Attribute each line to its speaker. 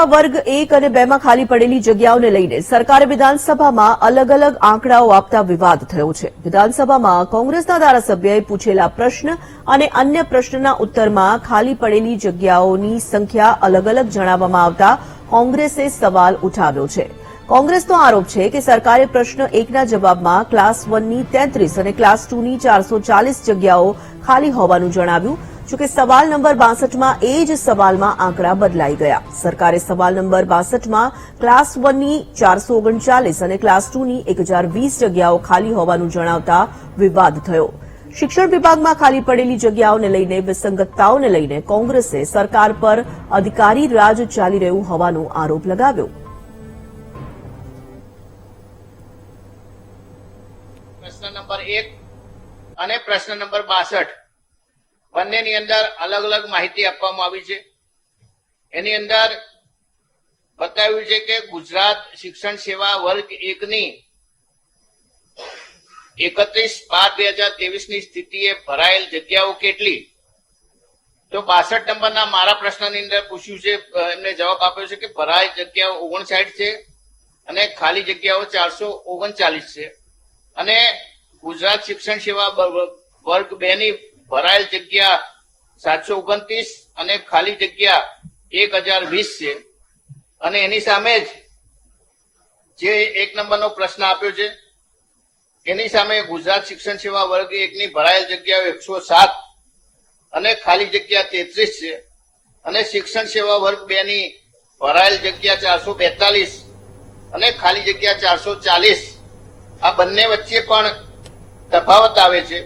Speaker 1: સેવા વર્ગ 1 અને 2 માં ખાલી પડેલી જગ્યાઓને લઈને સરકારે વિધાનસભામાં અલગ અલગ આંકડાઓ આપતા વિવાદ થયો છે। વિધાનસભામાં કોંગ્રેસના ધારાસભ્યએ પૂછેલા પ્રશ્ન અને અન્ય પ્રશ્નના ઉત્તરમાં ખાલી પડેલી જગ્યાઓની સંખ્યા અલગ અલગ જણાવવામાં આવતા કોંગ્રેસે સવાલ ઉઠાવ્યો છે। કોંગ્રેસનો આરોપ છે કે સરકારે પ્રશ્ન 1ના જવાબમાં ક્લાસ 1ની 33 અને ક્લાસ 2ની 440 જગ્યાઓ ખાલી હોવાનું જણાવ્યું। જોકે સવાલ નંબર 62માં એ જ સવાલમાં આંકડા બદલાઈ ગયા। સરકારે સવાલ નંબર 62માં ક્લાસ 1ની 439 અને ક્લાસ 2ની 1020 જગ્યાઓ ખાલી હોવાનું જણાવતા વિવાદ થયો। શિક્ષણ વિભાગમાં ખાલી પડેલી જગ્યાઓને લઈને વિસંગતતાઓને લઈને કોંગ્રેસે સરકાર પર અધિકારી રાજ ચાલી રહ્યું હોવાનો આરોપ લગાવ્યો।
Speaker 2: પ્રશ્ન નંબર 1 અને પ્રશ્ન નંબર 62 બંનેની અંદર અલગ અલગ માહિતી આપવામાં આવી છે। એની અંદર બતાવ્યું છે કે ગુજરાત શિક્ષણ સેવા વર્ગ 1ની 31/12/2023 ની સ્થિતિએ ભરાયેલ જગ્યાઓ કેટલી? તો 62 નંબરના મારા પ્રશ્નની અંદર પૂછ્યું છે, એમને જવાબ આપ્યો છે કે ભરાયેલ જગ્યાઓ 59 છે અને ખાલી જગ્યાઓ 439 છે। અને ગુજરાત શિક્ષણ સેવા વર્ગ 2 ની ભરાયેલ જગ્યા 729 અને ખાલી જગ્યા 1020 છે। અને એની સામે જ જે 1 નંબરનો પ્રશ્ન આપ્યો છે એની સામે ગુજરાત શિક્ષણ સેવા વર્ગ 1ની ભરાયેલ જગ્યાઓ 107 અને ખાલી જગ્યા 33 છે। અને શિક્ષણ સેવા વર્ગ 2ની ભરાયેલ જગ્યા 442 અને ખાલી જગ્યા 440 આ બંને વચ્ચે પણ તફાવત આવે છે।